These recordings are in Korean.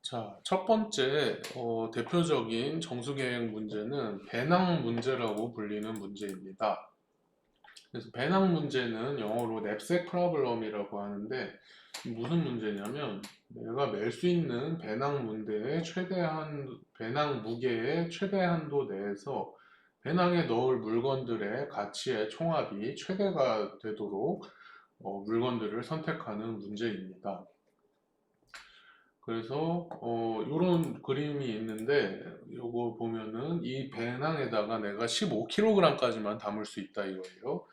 자, 첫 번째 대표적인 정수계획 문제는 배낭 문제라고 불리는 문제입니다. 그래서 배낭 문제는 영어로 knapsack problem이라고 하는데 무슨 문제냐면 내가 멜 수 있는 배낭 문대의 최대한 배낭 무게의 최대 한도 내에서 배낭에 넣을 물건들의 가치의 총합이 최대가 되도록 물건들을 선택하는 문제입니다. 그래서 이런 그림이 있는데 요거 보면은 이 배낭에다가 내가 15kg까지만 담을 수 있다 이거예요.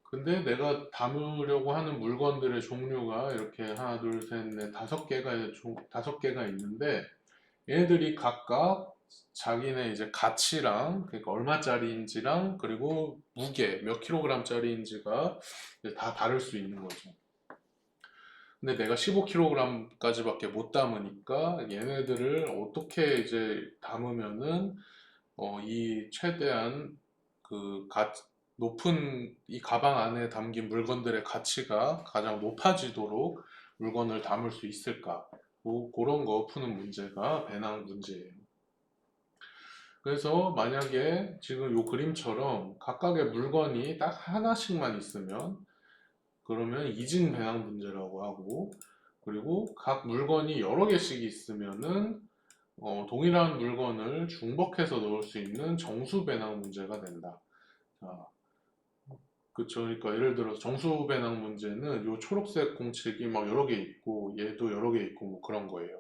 근데 내가 담으려고 하는 물건들의 종류가 이렇게 하나, 둘, 셋, 넷, 다섯 개가 있는데 얘네들이 각각 자기네 이제 가치랑 그러니까 얼마짜리인지랑 그리고 무게 몇 킬로그램짜리인지가 다 다를 수 있는 거죠. 근데 내가 15kg까지밖에 못 담으니까 얘네들을 어떻게 이제 담으면은 이 최대한 그 높은 이 가방 안에 담긴 물건들의 가치가 가장 높아지도록 물건을 담을 수 있을까? 뭐 그런 거 푸는 문제가 배낭 문제예요. 그래서 만약에 지금 이 그림처럼 각각의 물건이 딱 하나씩만 있으면 그러면 이진 배낭 문제라고 하고 그리고 각 물건이 여러 개씩 있으면은 동일한 물건을 중복해서 넣을 수 있는 정수 배낭 문제가 된다. 자, 그쵸. 그러니까 예를 들어서 정수 배낭 문제는 요 초록색 공책이 막 여러 개 있고 얘도 여러 개 있고 뭐 그런 거예요.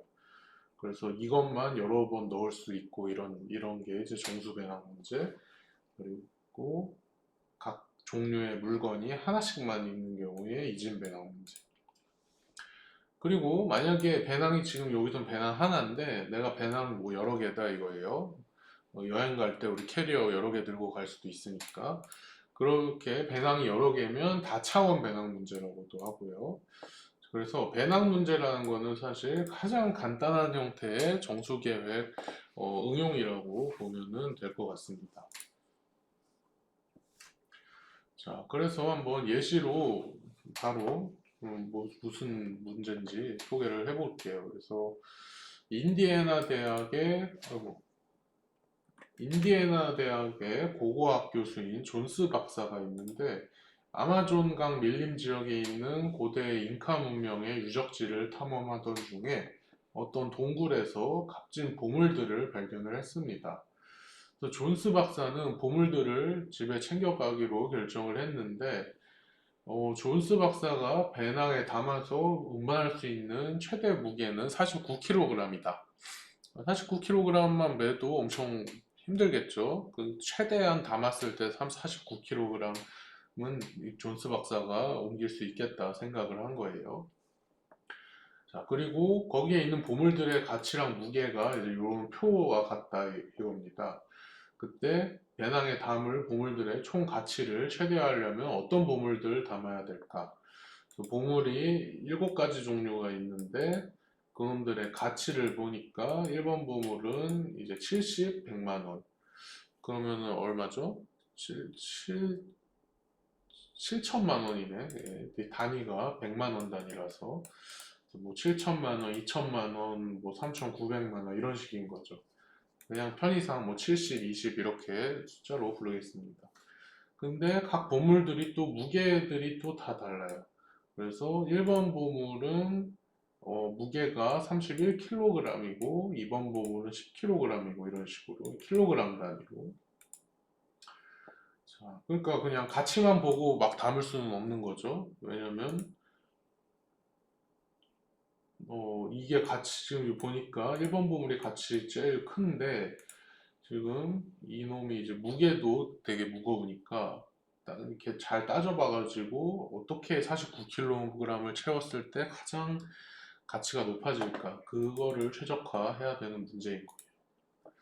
그래서 이것만 여러 번 넣을 수 있고 이런 게 이제 정수 배낭 문제. 그리고 각 종류의 물건이 하나씩만 있는 경우에 이진 배낭 문제. 그리고 만약에 배낭이 지금 여기선 배낭 하나인데 내가 배낭 뭐 여러 개다 이거예요. 여행 갈 때 우리 캐리어 여러 개 들고 갈 수도 있으니까 그렇게 배낭이 여러 개면 다차원 배낭 문제라고도 하고요. 그래서 배낭 문제라는 거는 사실 가장 간단한 형태의 정수계획 응용이라고 보면은 될 것 같습니다. 자, 그래서 한번 예시로 바로 무슨 문제인지 소개를 해볼게요. 그래서 인디애나 대학의 인디애나 대학의 고고학 교수인 존스 박사가 있는데 아마존강 밀림 지역에 있는 고대 잉카 문명의 유적지를 탐험하던 중에 어떤 동굴에서 값진 보물들을 발견을 했습니다. 그래서 존스 박사는 보물들을 집에 챙겨가기로 결정을 했는데 존스 박사가 배낭에 담아서 운반할 수 있는 최대 무게는 49kg이다. 49kg만 매도 엄청 힘들겠죠. 그 최대한 담았을 때 49kg은 존스 박사가 옮길 수 있겠다 생각을 한 거예요. 자, 그리고 거기에 있는 보물들의 가치랑 무게가 이제 이런 표와 같다 이겁니다. 그때 배낭에 담을 보물들의 총 가치를 최대화하려면 어떤 보물들을 담아야 될까? 그 보물이 7가지 종류가 있는데 그놈들의 가치를 보니까 1번 보물은 이제 70, 100만 원. 그러면은 얼마죠? 7천만 원이네. 예, 이 단위가 100만 원 단위라서 뭐 7천만 원, 2천만 원, 뭐 3,900만 원 이런 식인 거죠. 그냥 편의상 뭐 70, 20 이렇게 숫자로 부르겠습니다. 근데 각 보물들이 또 무게들이 또 다 달라요. 그래서 1번 보물은 무게가 31kg이고 2번 보물은 10kg이고 이런 식으로 킬로그램 단위로. 자, 그러니까 그냥 가치만 보고 막 담을 수는 없는 거죠. 왜냐면 이게 가치 지금 보니까 1번 보물이 가치 제일 큰데 지금 이놈이 이제 무게도 되게 무거우니까 이렇게 잘 따져봐가지고 어떻게 49kg을 채웠을 때 가장 가치가 높아질까 그거를 최적화해야 되는 문제인 거예요.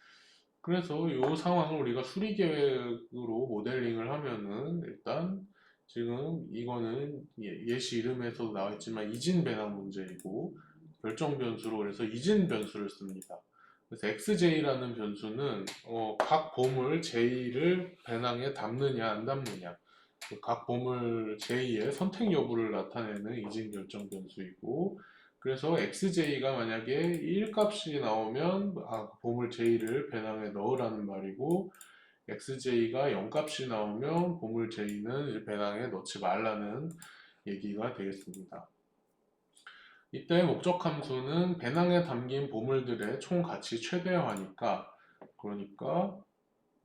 그래서 이 상황을 우리가 수리 계획으로 모델링을 하면은 일단 지금 이거는 예시 이름에서도 나와 있지만 이진 배낭 문제이고 결정 변수로 그래서 이진 변수를 씁니다. 그래서 XJ라는 변수는 각 보물 J를 배낭에 담느냐 안 담느냐 각 보물 J의 선택 여부를 나타내는 이진 결정 변수이고 그래서 xj가 만약에 1값이 나오면 보물 j를 배낭에 넣으라는 말이고, xj가 0값이 나오면 보물 j는 배낭에 넣지 말라는 얘기가 되겠습니다. 이때 목적 함수는 배낭에 담긴 보물들의 총 가치 최대화니까, 그러니까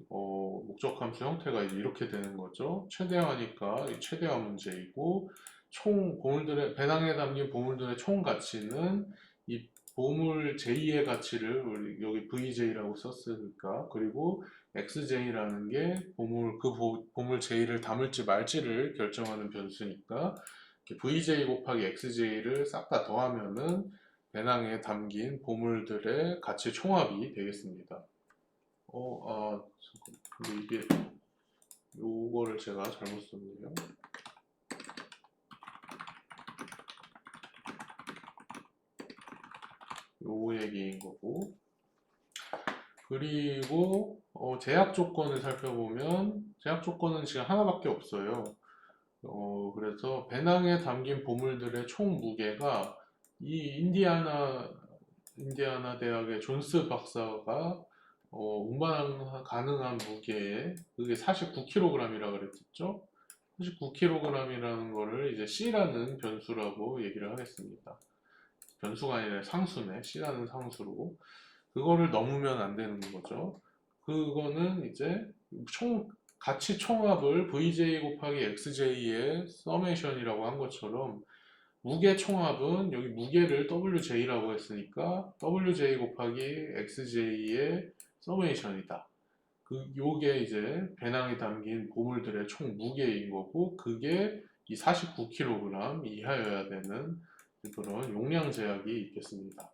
목적 함수 형태가 이제 이렇게 되는 거죠. 최대화니까 이 최대화 문제이고, 총 보물들의 배낭에 담긴 보물들의 총 가치는 이 보물 J의 가치를 우리 여기 VJ라고 썼으니까, 그리고 XJ라는 게 보물 J를 담을지 말지를 결정하는 변수니까, VJ 곱하기 XJ를 싹 다 더하면은 배낭에 담긴 보물들의 가치 총합이 되겠습니다. 잠깐. 근데 이게 요거를 제가 잘못 썼네요. 요 얘기인 거고. 그리고 제약 조건을 살펴보면 제약 조건은 지금 하나밖에 없어요. 그래서 배낭에 담긴 보물들의 총 무게가 이 인디아나 대학의 존스 박사가 운반 가능한 무게에 그게 49kg이라 그랬죠? 49kg이라는 거를 이제 C라는 변수라고 얘기를 하겠습니다. 변수가 아니라 상수네. C라는 상수로. 그거를 넘으면 안 되는 거죠. 그거는 이제 가치 총합을 VJ 곱하기 XJ의 서메이션이라고 한 것처럼 무게 총합은 여기 무게를 WJ라고 했으니까 WJ 곱하기 XJ의 서메이션이다. 요게 이제 배낭에 담긴 보물들의 총 무게인 거고, 그게 이 49kg 이하여야 되는 그런 용량 제약이 있겠습니다.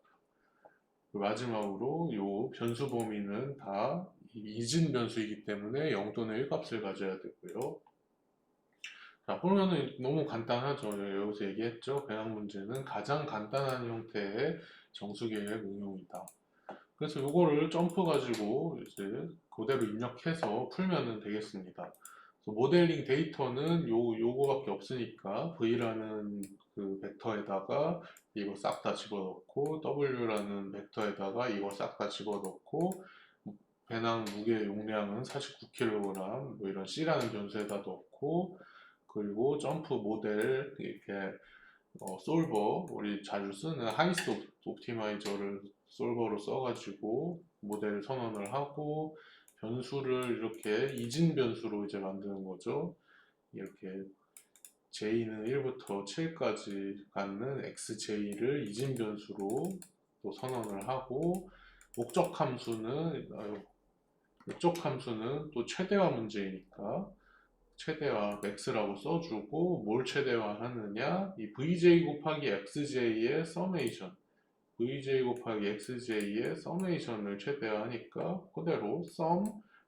마지막으로 요 변수 범위는 다 이진 변수이기 때문에 0 또는 1 값을 가져야 되고요. 자, 그러면은 너무 간단하죠. 여기서 얘기했죠. 배낭 문제는 가장 간단한 형태의 정수계획 응용이다. 그래서 요거를 점프 가지고 이제 그대로 입력해서 풀면 되겠습니다. 그래서 모델링 데이터는 요거밖에 없으니까 V라는 그 벡터에다가 이거 싹 다 집어넣고, W라는 벡터에다가 이거 싹 다 집어넣고, 배낭 무게 용량은 49kg, 뭐 이런 C라는 변수에다 넣고, 그리고 점프 모델 이렇게 솔버, 우리 자주 쓰는 하이스 옵티마이저를 솔버로 써가지고 모델 선언을 하고, 변수를 이렇게 이진 변수로 이제 만드는 거죠. 이렇게 j는 1부터 7까지 갖는 xj를 이진 변수로 또 선언을 하고, 목적 함수는 또 최대화 문제이니까 최대화 max라고 써주고, 뭘 최대화하느냐, 이 vj 곱하기 xj의 서메이션, vj 곱하기 xj의 서메이션을 최대화하니까 그대로 sum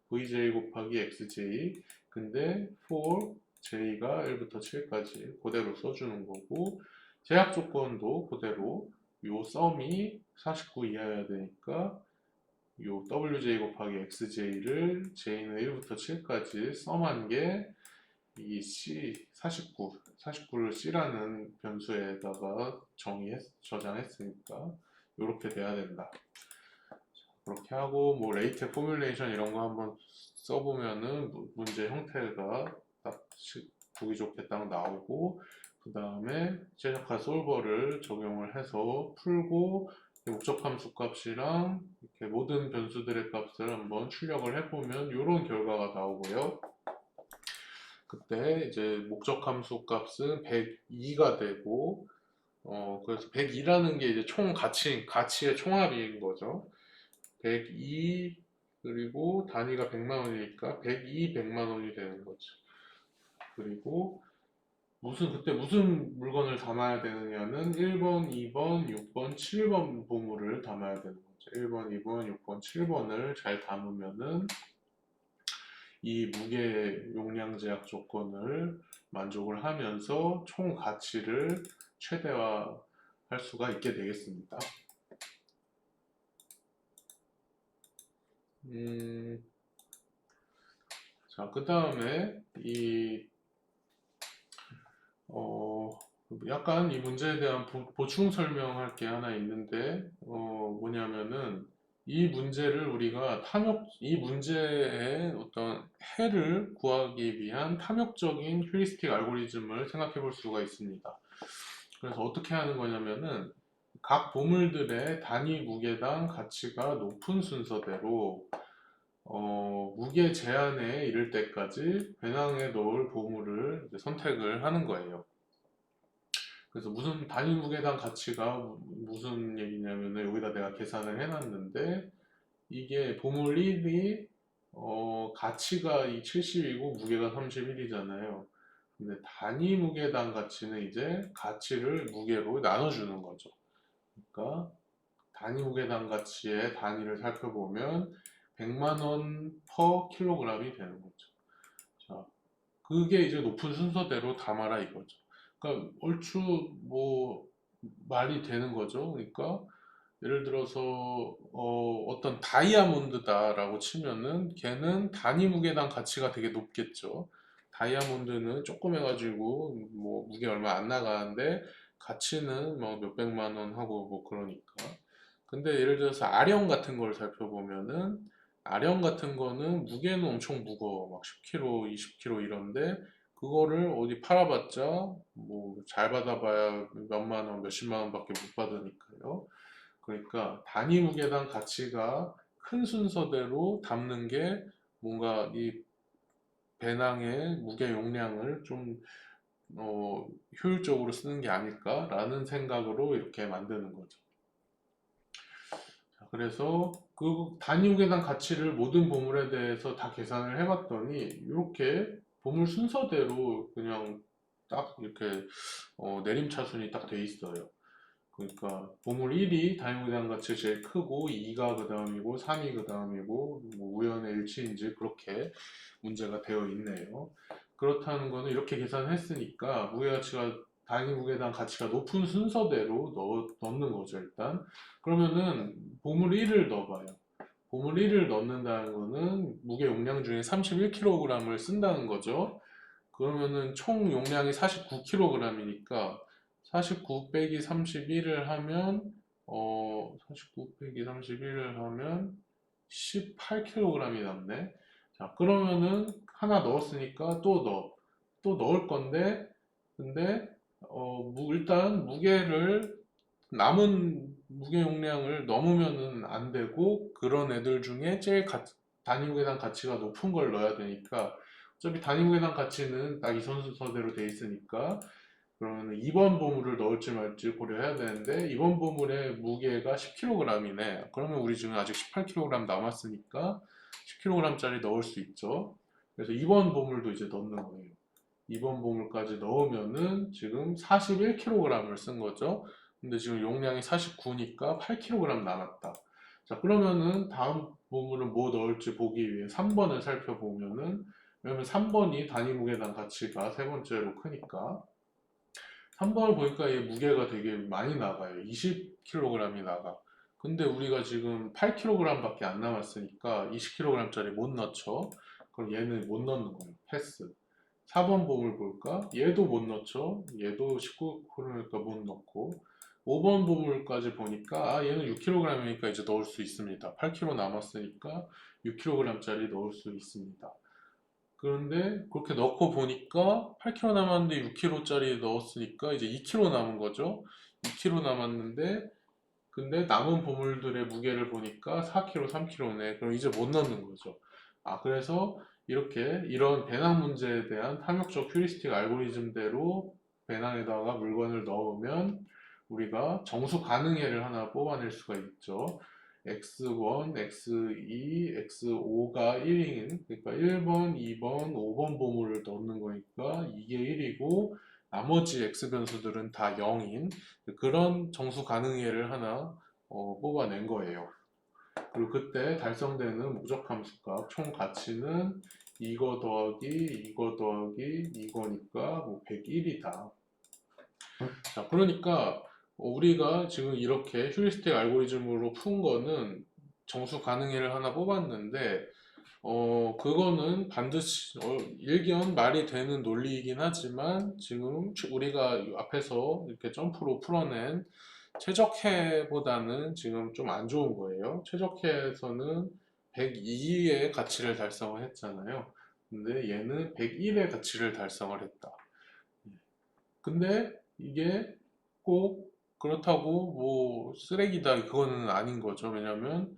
vj 곱하기 xj, 근데 for j가 1부터 7까지 그대로 써주는 거고, 제약 조건도 그대로 요 sum이 49 이하여야 되니까 요 wj 곱하기 xj를 j는 1부터 7까지 썸한 게 이 C 49를 C라는 변수에다가 저장했으니까 이렇게 돼야 된다. 그렇게 하고 뭐 레이텍 포뮬레이션 이런 거 한번 써보면은 문제 형태가 딱 보기 좋게 딱 나오고, 그 다음에 최적화 솔버를 적용을 해서 풀고, 목적 함수 값이랑 이렇게 모든 변수들의 값을 한번 출력을 해보면 이런 결과가 나오고요. 그때 이제 목적 함수 값은 102가 되고, 그래서 102라는 게 이제 총 가치의 총합인 거죠. 102, 그리고 단위가 100만 원이니까 102, 100만 원이 되는 거죠. 그리고 그때 무슨 물건을 담아야 되느냐는 1번, 2번, 6번, 7번 보물을 담아야 되는 거죠. 1번, 2번, 6번, 7번을 잘 담으면은 이 무게 용량 제약 조건을 만족을 하면서 총 가치를 최대화할 수가 있게 되겠습니다. 자, 그 다음에 약간 이 문제에 대한 보충 설명할 게 하나 있는데, 뭐냐면은, 이 문제를 우리가 이 문제의 어떤 해를 구하기 위한 탐욕적인 휴리스틱 알고리즘을 생각해 볼 수가 있습니다. 그래서 어떻게 하는 거냐면은, 각 보물들의 단위 무게당 가치가 높은 순서대로, 무게 제한에 이를 때까지 배낭에 넣을 보물을 이제 선택을 하는 거예요. 그래서 무슨 단위 무게당 가치가 무슨 얘기냐면은 여기다 내가 계산을 해놨는데 이게 보물 1이 가치가 이 70이고 무게가 31이잖아요. 근데 단위 무게당 가치는 이제 가치를 무게로 나눠주는 거죠. 그러니까 단위 무게당 가치의 단위를 살펴보면 100만 원 per 킬로그램이 되는 거죠. 자, 그게 이제 높은 순서대로 담아라 이거죠. 그러니까 얼추 뭐 말이 되는 거죠. 그러니까 예를 들어서 어떤 다이아몬드다라고 치면은 걔는 단위 무게당 가치가 되게 높겠죠. 다이아몬드는 조금 해가지고 뭐 무게 얼마 안 나가는데 가치는 뭐 몇백만 원 하고 뭐 그러니까. 근데 예를 들어서 아령 같은 걸 살펴보면은 아령 같은 거는 무게는 엄청 무거워. 막 10kg, 20kg 이런데 그거를 어디 팔아봤자 뭐 잘 받아봐야 몇만 원, 몇십만 원밖에 못 받으니까요. 그러니까 단위 무게당 가치가 큰 순서대로 담는 게 뭔가 이 배낭의 무게 용량을 좀 효율적으로 쓰는 게 아닐까라는 생각으로 이렇게 만드는 거죠. 자, 그래서 그 단위 무게당 가치를 모든 보물에 대해서 다 계산을 해봤더니 이렇게 보물 순서대로 그냥 딱 이렇게 내림차순이 딱 돼 있어요. 그러니까 보물 1이 다용량 가치 제일 크고 2가 그 다음이고 3이 그 다음이고 뭐 우연의 일치인지 그렇게 문제가 되어 있네요. 그렇다는 거는 이렇게 계산했으니까 무게가치가 단위 무게당 가치가 높은 순서대로 넣는 거죠 일단. 그러면은 보물 1을 넣어봐요. 보물 1을 넣는다는 거는 무게 용량 중에 31kg을 쓴다는 거죠. 그러면은 총 용량이 49kg이니까 49 빼기 31을 하면 49 빼기 31을 하면 18kg이 남네. 자, 그러면은 하나 넣었으니까 또 넣을 건데 근데 일단 무게를 남은 무게 용량을 넘으면은 안 되고 그런 애들 중에 제일 단위 무게당 가치가 높은 걸 넣어야 되니까 어차피 단위 무게당 가치는 딱 이 선순서대로 돼 있으니까 그러면 2번 보물을 넣을지 말지 고려해야 되는데 2번 보물의 무게가 10kg이네. 그러면 우리 지금 아직 18kg 남았으니까 10kg짜리 넣을 수 있죠. 그래서 2번 보물도 이제 넣는 거예요. 2번 보물까지 넣으면은 지금 41kg을 쓴 거죠. 근데 지금 용량이 49니까 8kg 남았다. 자, 그러면은 다음 보물은 뭐 넣을지 보기 위해 3번을 살펴보면은 왜냐면 3번이 단위 무게당 가치가 세 번째로 크니까 3번을 보니까 얘 무게가 되게 많이 나가요. 20kg이 나가. 근데 우리가 지금 8kg밖에 안 남았으니까 20kg짜리 못 넣죠. 그럼 얘는 못 넣는 거예요. 패스. 4번 보물 볼까? 얘도 못 넣죠. 얘도 19kg니까 못 넣고 5번 보물까지 보니까 얘는 6kg이니까 이제 넣을 수 있습니다. 8kg 남았으니까 6kg짜리 넣을 수 있습니다. 그런데 그렇게 넣고 보니까 8kg 남았는데 6kg짜리 넣었으니까 이제 2kg 남은 거죠. 2kg 남았는데 근데 남은 보물들의 무게를 보니까 4kg, 3kg네. 그럼 이제 못 넣는 거죠. 아, 그래서 이렇게 이런 배낭 문제에 대한 탐욕적 휴리스틱 알고리즘대로 배낭에다가 물건을 넣으면 우리가 정수 가능해를 하나 뽑아낼 수가 있죠. x1, x2, x5가 1인, 그러니까 1번, 2번, 5번 보물을 넣는 거니까 이게 1이고 나머지 x 변수들은 다 0인 그런 정수 가능해를 하나 뽑아낸 거예요. 그리고 그때 달성되는 무적 함수값 총 가치는 이거 더하기 이거 더하기 이거니까 뭐 101이다. 자, 그러니까 우리가 지금 이렇게 휴리스틱 알고리즘으로 푼 거는 정수 가능해를 하나 뽑았는데 그거는 반드시, 일견 말이 되는 논리이긴 하지만, 지금 우리가 앞에서 이렇게 점프로 풀어낸 최적해보다는 지금 좀 안 좋은 거예요. 최적해에서는 102의 가치를 달성을 했잖아요. 근데 얘는 101의 가치를 달성을 했다. 근데 이게 꼭 그렇다고 뭐 쓰레기다 그거는 아닌 거죠. 왜냐면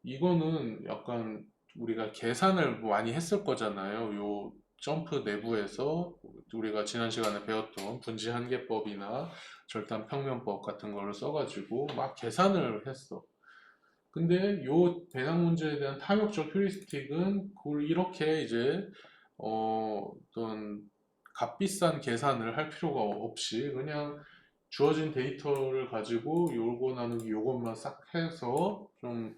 이거는 약간 우리가 계산을 많이 했을 거잖아요. 요 점프 내부에서 우리가 지난 시간에 배웠던 분지 한계법이나 절단 평면법 같은 거를 써가지고 막 계산을 했어. 근데 요 배낭 문제에 대한 탐욕적 휴리스틱은 그걸 이렇게 이제 어떤 값비싼 계산을 할 필요가 없이 그냥 주어진 데이터를 가지고 요거 나누기 요것만 싹 해서 좀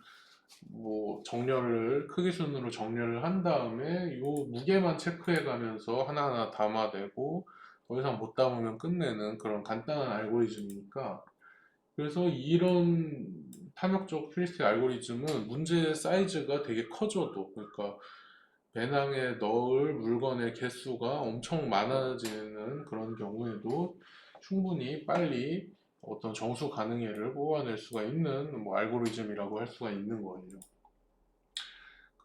뭐 정렬을 크기 순으로 정렬을 한 다음에 요 무게만 체크해 가면서 하나하나 담아내고 더 이상 못 담으면 끝내는 그런 간단한 알고리즘이니까 그래서 이런 탐욕적 휴리스틱 알고리즘은 문제 사이즈가 되게 커져도 그러니까 배낭에 넣을 물건의 개수가 엄청 많아지는 그런 경우에도 충분히 빨리 어떤 정수 가능해를 뽑아낼 수가 있는 뭐 알고리즘이라고 할 수가 있는 거예요.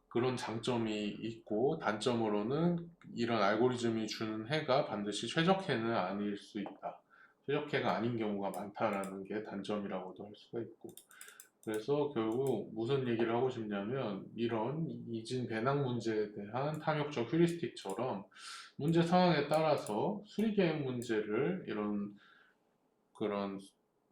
그런 장점이 있고 단점으로는 이런 알고리즘이 주는 해가 반드시 최적해는 아닐 수 있다. 최적해가 아닌 경우가 많다라는 게 단점이라고도 할 수가 있고. 그래서 결국 무슨 얘기를 하고 싶냐면 이런 이진 배낭 문제에 대한 탐욕적 휴리스틱처럼 문제 상황에 따라서 수리계획 문제를 이런 그런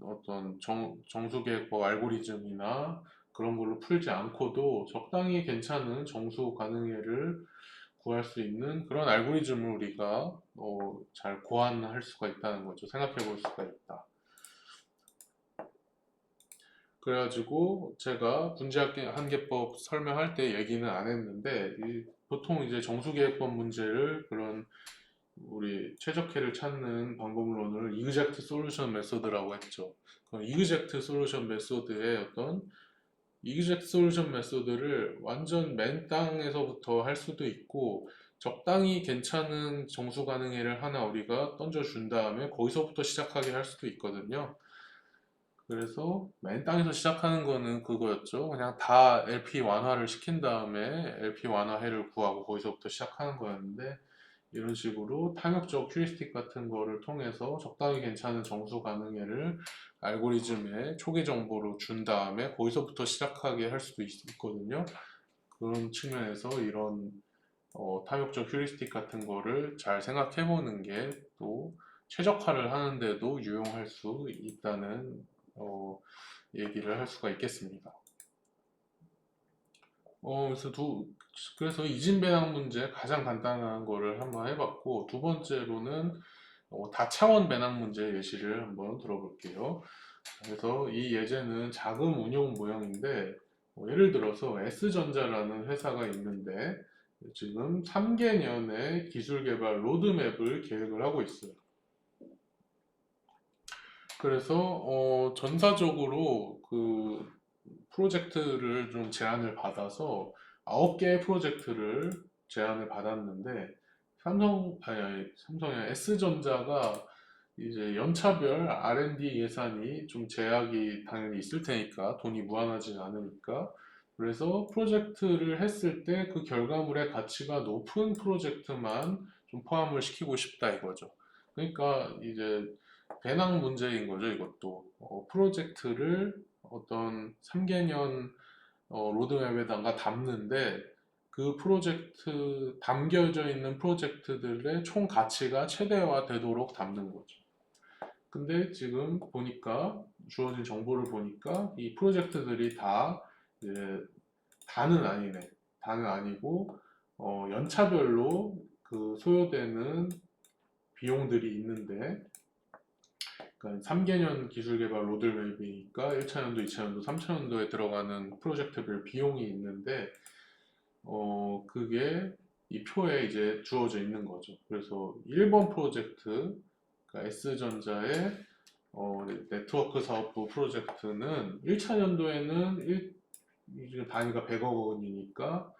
어떤 정수계획법 알고리즘이나 그런 걸로 풀지 않고도 적당히 괜찮은 정수 가능해를 구할 수 있는 그런 알고리즘을 우리가 잘 고안할 수가 있다는 거죠. 생각해 볼 수가 있다. 그래가지고 제가 분지한계법 설명할 때 얘기는 안 했는데 보통 이제 정수계획법 문제를 그런 우리 최적해를 찾는 방법론을 Exact Solution Method라고 했죠. 그럼 Exact Solution Method의 어떤 Exact Solution Method를 완전 맨 땅에서부터 할 수도 있고 적당히 괜찮은 정수 가능해를 하나 우리가 던져준 다음에 거기서부터 시작하게 할 수도 있거든요. 그래서 맨 땅에서 시작하는 거는 그거였죠. 그냥 다 LP 완화를 시킨 다음에 LP 완화해를 구하고 거기서부터 시작하는 거였는데 이런 식으로 탐욕적 휴리스틱 같은 거를 통해서 적당히 괜찮은 정수 가능해를 알고리즘에 초기 정보로 준 다음에 거기서부터 시작하게 할 수도 있거든요. 그런 측면에서 이런 탐욕적 휴리스틱 같은 거를 잘 생각해 보는 게 또 최적화를 하는데도 유용할 수 있다는 얘기를 할 수가 있겠습니다. 그래서 그래서 이진배낭 문제 가장 간단한 거를 한번 해봤고 두 번째로는 다차원 배낭 문제 예시를 한번 들어볼게요. 그래서 이 예제는 자금 운용 모형인데 예를 들어서 S전자라는 회사가 있는데 지금 3개년의 기술 개발 로드맵을 계획을 하고 있어요. 그래서 전사적으로 그 프로젝트를 좀 제안을 받아서 9개의 프로젝트를 제안을 받았는데 삼성이 아니라 S전자가 이제 연차별 R&D 예산이 좀 제약이 당연히 있을 테니까 돈이 무한하지 않으니까 그래서 프로젝트를 했을 때 그 결과물의 가치가 높은 프로젝트만 좀 포함을 시키고 싶다 이거죠. 그러니까 이제 배낭 문제인 거죠, 이것도. 프로젝트를 어떤 3개년 로드맵에다가 담는데 그 프로젝트, 담겨져 있는 프로젝트들의 총 가치가 최대화 되도록 담는 거죠. 근데 지금 보니까, 주어진 정보를 보니까 이 프로젝트들이 다 이제 다는 아니네. 다는 아니고, 연차별로 그 소요되는 비용들이 있는데, 그러니까 3개년 기술 개발 로드맵이니까 1차년도, 2차년도, 3차년도에 들어가는 프로젝트별 비용이 있는데 그게 이 표에 이제 주어져 있는 거죠. 그래서 1번 프로젝트, 그러니까 S전자의 네트워크 사업부 프로젝트는 1차년도에는 단위가 100억 원이니까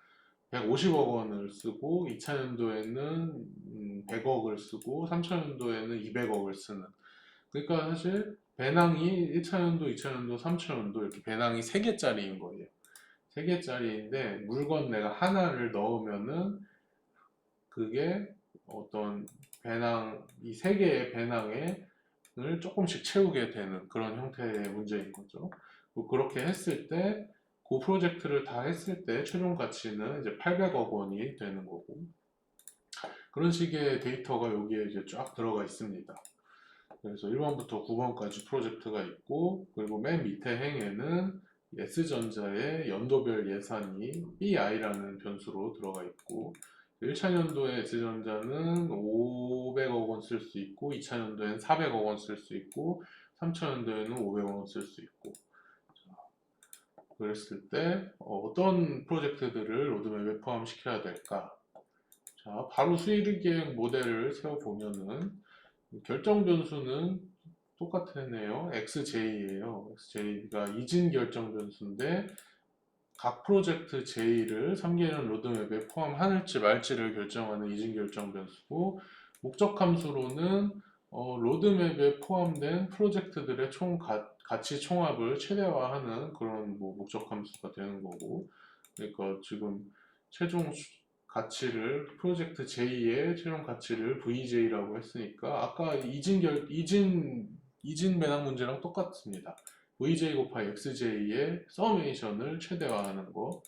150억 원을 쓰고 2차년도에는 100억을 쓰고 3차년도에는 200억을 쓰는. 그러니까 사실 배낭이 1차년도, 2차년도, 3차년도 이렇게 배낭이 3개짜리인 거예요. 3개짜리인데 물건 내가 하나를 넣으면은 그게 어떤 배낭, 이 3개의 배낭을 조금씩 채우게 되는 그런 형태의 문제인 거죠. 그렇게 했을 때, 그 프로젝트를 다 했을 때 최종 가치는 이제 800억 원이 되는 거고, 그런 식의 데이터가 여기에 이제 쫙 들어가 있습니다. 그래서 1번부터 9번까지 프로젝트가 있고, 그리고 맨 밑에 행에는 S전자의 연도별 예산이 BI라는 변수로 들어가 있고, 1차 년도에 S전자는 500억 원 쓸 수 있고, 2차 년도에는 400억 원 쓸 수 있고, 3차 년도에는 500억 원 쓸 수 있고, 그랬을 때 어떤 프로젝트들을 로드맵에 포함시켜야 될까? 자, 바로 수익계획 모델을 세워보면은 결정 변수는 똑같네요. XJ예요. XJ가 이진 결정 변수인데 각 프로젝트 J를 3개년 로드맵에 포함할지 말지를 결정하는 이진 결정 변수고, 목적 함수로는 로드맵에 포함된 프로젝트들의 총 가치 총합을 최대화하는 그런 뭐 목적 함수가 되는 거고, 그러니까 지금 최종 가치를 프로젝트 J의 최종 가치를 VJ라고 했으니까 아까 이진 배당 문제랑 똑같습니다. VJ 곱하기 XJ의 서메이션을 최대화하는 거.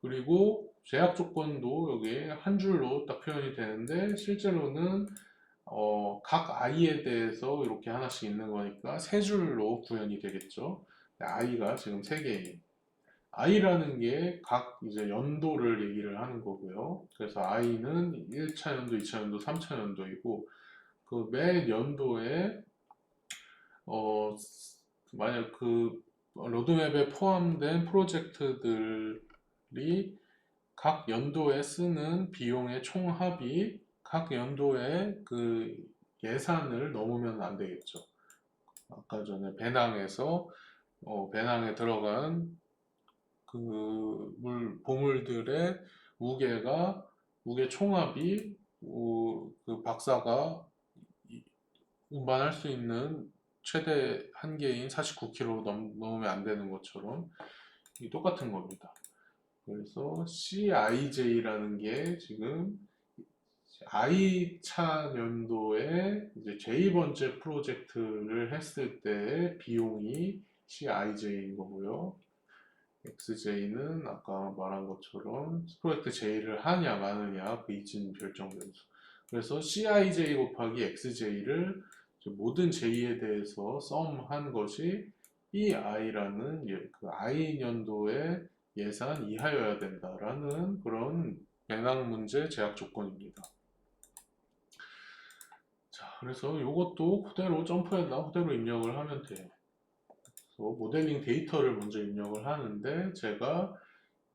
그리고 제약 조건도 여기 한 줄로 딱 표현이 되는데 실제로는 각 i에 대해서 이렇게 하나씩 있는 거니까 세 줄로 구현이 되겠죠. i가 지금 세 개인. i라는 게 각 이제 연도를 얘기를 하는 거고요. 그래서 i는 1차 연도, 2차 연도, 3차 연도이고 그 매 연도에 어, 만약 그 로드맵에 포함된 프로젝트들이 각 연도에 쓰는 비용의 총합이 각 연도에 그 예산을 넘으면 안 되겠죠. 아까 전에 배낭에서 배낭에 들어간 그 보물들의 무게 총합이 그 박사가 운반할 수 있는 최대 한계인 49kg 넘으면 안 되는 것처럼 똑같은 겁니다. 그래서 CIJ라는 게 지금 I차 연도에 이제 J번째 프로젝트를 했을 때의 비용이 CIJ인 거고요. XJ는 아까 말한 것처럼 프로젝트 J를 하냐 마느냐 그 이진 결정 변수. 그래서 CIJ 곱하기 XJ를 모든 J에 대해서 썸한 것이 이 I라는 그 I 년도의 예산 이하여야 된다라는 그런 배낭 문제 제약 조건입니다. 자, 그래서 이것도 그대로 점프했나 그대로 입력을 하면 돼요. 그래서 모델링 데이터를 먼저 입력을 하는데 제가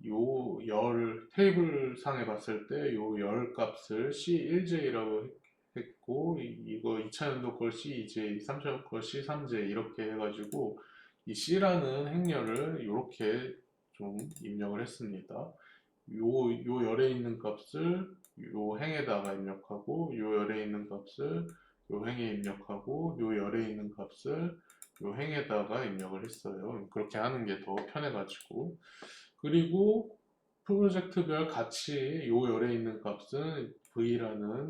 요 열 테이블 상에 봤을 때 요 열 값을 C1J라고 했고 이거 2차 연도 걸 C2J, 3차 연도 걸 C3J 이렇게 해가지고 이 C라는 행렬을 이렇게 좀 입력을 했습니다. 요 열에 있는 값을 요 행에다가 입력하고 요 열에 있는 값을 요 행에 입력하고 요 열에 있는 값을 요 행에다가 입력을 했어요. 그렇게 하는 게 더 편해가지고. 그리고 프로젝트별 가치 요 열에 있는 값은 V라는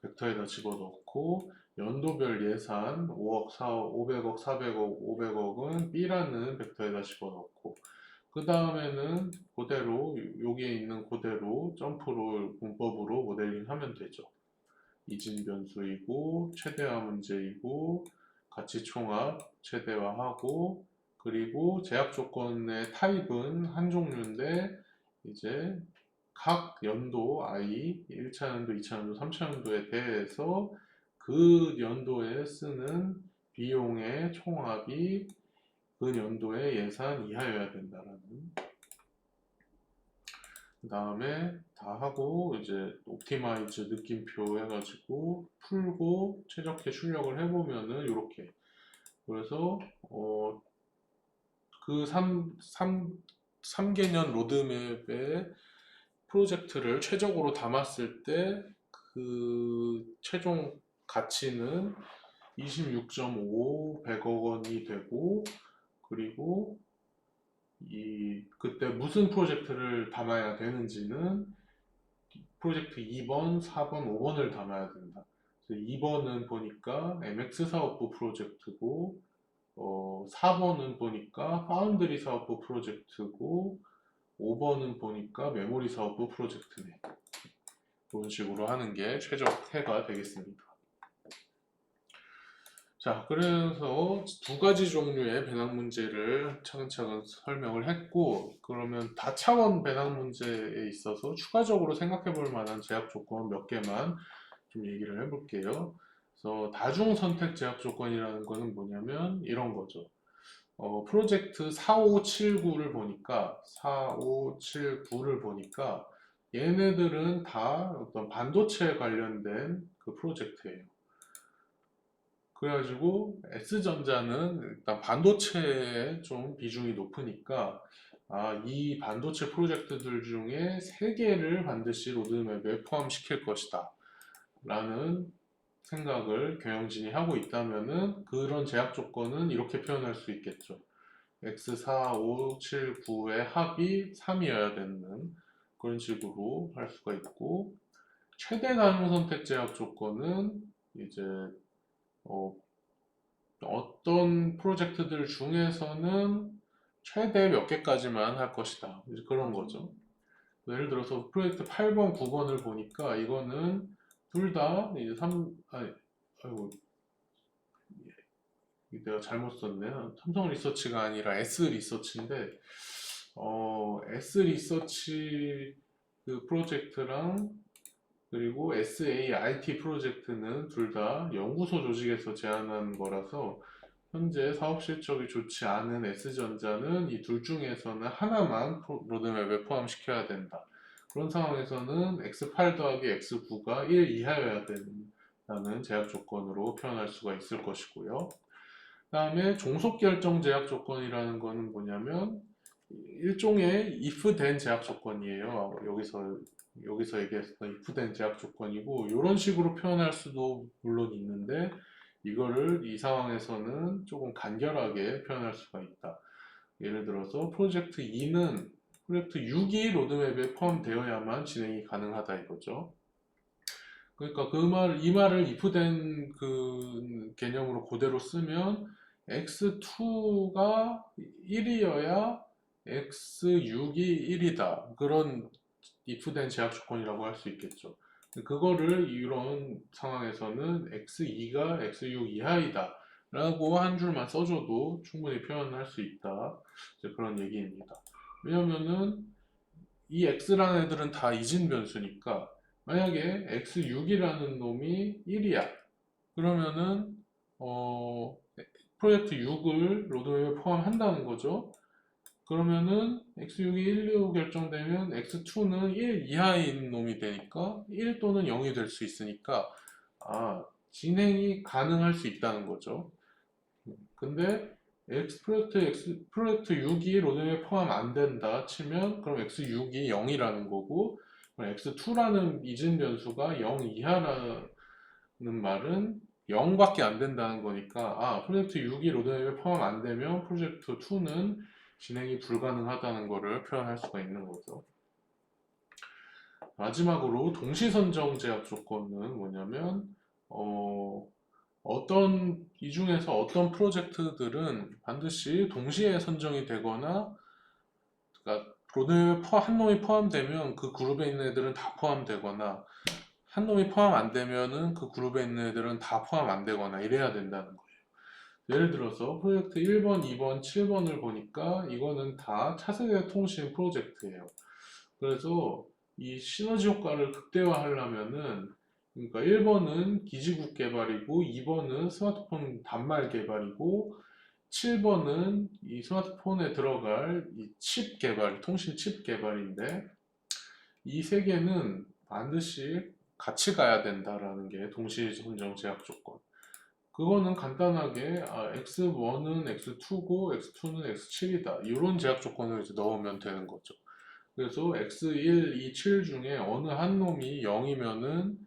벡터에다 집어넣고 연도별 예산 5억, 4억, 500억, 400억, 500억은 B라는 벡터에다 집어넣고 그 다음에는 그대로 여기에 있는 그대로 점프로 문법으로 모델링 하면 되죠. 이진 변수이고 최대화 문제이고 가치 총합 최대화하고 그리고 제약 조건의 타입은 한 종류인데 이제 각 연도 i 1차 연도, 2차 연도, 3차 연도에 대해서 그 연도에 쓰는 비용의 총합이 그 연도의 예산 이하여야 된다라는. 그 다음에 다 하고 이제 옵티마이즈 느낌표 해가지고 풀고 최적화 출력을 해보면은 이렇게. 그래서 그 3개년 로드맵의 프로젝트를 최적으로 담았을 때 그 최종 가치는 26.5 100억 원이 되고, 그리고 그때 무슨 프로젝트를 담아야 되는지는 프로젝트 2번, 4번, 5번을 담아야 된다. 2번은 보니까 MX 사업부 프로젝트고, 4번은 보니까 파운드리 사업부 프로젝트고, 5번은 보니까 메모리 사업부 프로젝트네. 그런 식으로 하는 게 최적해가 되겠습니다. 자, 그래서 두 가지 종류의 배낭 문제를 차근차근 설명을 했고, 그러면 다차원 배낭 문제에 있어서 추가적으로 생각해 볼 만한 제약 조건 몇 개만 좀 얘기를 해볼게요. 그래서 다중 선택 제약 조건이라는 거는 뭐냐면 이런 거죠. 프로젝트 4579를 보니까 4579를 보니까 얘네들은 다 어떤 반도체 관련된 그 프로젝트예요. 그래가지고 S전자는 일단 반도체에 좀 비중이 높으니까 이 반도체 프로젝트들 중에 3개를 반드시 로드맵에 포함시킬 것이다 라는 생각을 경영진이 하고 있다면은 그런 제약 조건은 이렇게 표현할 수 있겠죠. X4579의 합이 3이어야 되는 그런 식으로 할 수가 있고, 최대 가능 선택 제약 조건은 이제 어떤 프로젝트들 중에서는 최대 몇 개까지만 할 것이다. 이제 그런 거죠. 예를 들어서 프로젝트 8번, 9번을 보니까 이거는 둘 다 이제 아이고, 내가 잘못 썼네요. 삼성 리서치가 아니라 S 리서치인데, S 리서치 그 프로젝트랑 그리고 SAIT 프로젝트는 둘 다 연구소 조직에서 제안한 거라서 현재 사업 실적이 좋지 않은 S전자는 이 둘 중에서는 하나만 로드맵에 포함시켜야 된다. 그런 상황에서는 X8 더하기 X9가 1 이하여야 된다는 제약 조건으로 표현할 수가 있을 것이고요. 그 다음에 종속 결정 제약 조건이라는 거는 뭐냐면 일종의 if then 제약 조건이에요. 여기서 얘기했던 if then 제약 조건이고, 이런 식으로 표현할 수도 물론 있는데 이거를 이 상황에서는 조금 간결하게 표현할 수가 있다. 예를 들어서 프로젝트 2는 프로젝트 6이 로드맵에 포함되어야만 진행이 가능하다 이거죠. 그러니까 이 말을 if then 그 개념으로 그대로 쓰면 x2가 1이어야 x6이 1이다. 그런 if then 제약 조건이라고 할 수 있겠죠. 그거를 이런 상황에서는 x2가 x6 이하이다 라고 한 줄만 써줘도 충분히 표현할 수 있다. 이제 그런 얘기입니다. 왜냐면은 이 x라는 애들은 다 이진 변수니까 만약에 x6이라는 놈이 1이야. 그러면은 프로젝트 6을 로드맵에 포함한다는 거죠. 그러면은 x6이 1로 결정되면 x2는 1 이하인 놈이 되니까 1 또는 0이 될 수 있으니까 진행이 가능할 수 있다는 거죠. 근데 프로젝트 6이 로드맵에 포함 안 된다 치면 그럼 x6이 0이라는 거고, x2라는 이진 변수가 0 이하라는 말은 0밖에 안 된다는 거니까 프로젝트 6이 로드맵에 포함 안 되면 프로젝트 2는 진행이 불가능하다는 것을 표현할 수가 있는 거죠. 마지막으로 동시선정 제약 조건은 뭐냐면 이 중에서 어떤 프로젝트들은 반드시 동시에 선정이 되거나, 그러니까 로드맵에 한 놈이 포함되면 그 그룹에 있는 애들은 다 포함되거나, 한 놈이 포함 안 되면은 그 그룹에 있는 애들은 다 포함 안 되거나 이래야 된다는 거예요. 예를 들어서 프로젝트 1번, 2번, 7번을 보니까 이거는 다 차세대 통신 프로젝트예요. 그래서 이 시너지 효과를 극대화하려면은, 그러니까 1번은 기지국 개발이고 2번은 스마트폰 단말 개발이고 7번은 이 스마트폰에 들어갈 이 칩 개발, 통신 칩 개발인데, 이 세 개는 반드시 같이 가야 된다라는 게 동시 선정 제약 조건. 그거는 간단하게 X1은 X2고 X2는 X7이다. 이런 제약 조건을 이제 넣으면 되는 거죠. 그래서 x1, 2, 7 중에 어느 한 놈이 0이면은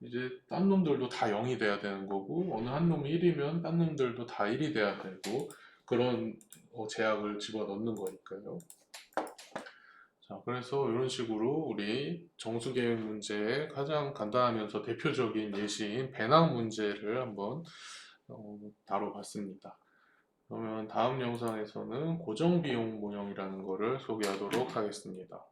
이제 딴 놈들도 다 0이 돼야 되는 거고, 어느 한 놈이 1이면 딴 놈들도 다 1이 돼야 되고, 그런 제약을 집어넣는 거니까요. 자, 그래서 이런 식으로 우리 정수계획 문제의 가장 간단하면서 대표적인 예시인 배낭 문제를 한번 다뤄봤습니다. 그러면 다음 영상에서는 고정비용 모형이라는 거를 소개하도록 하겠습니다.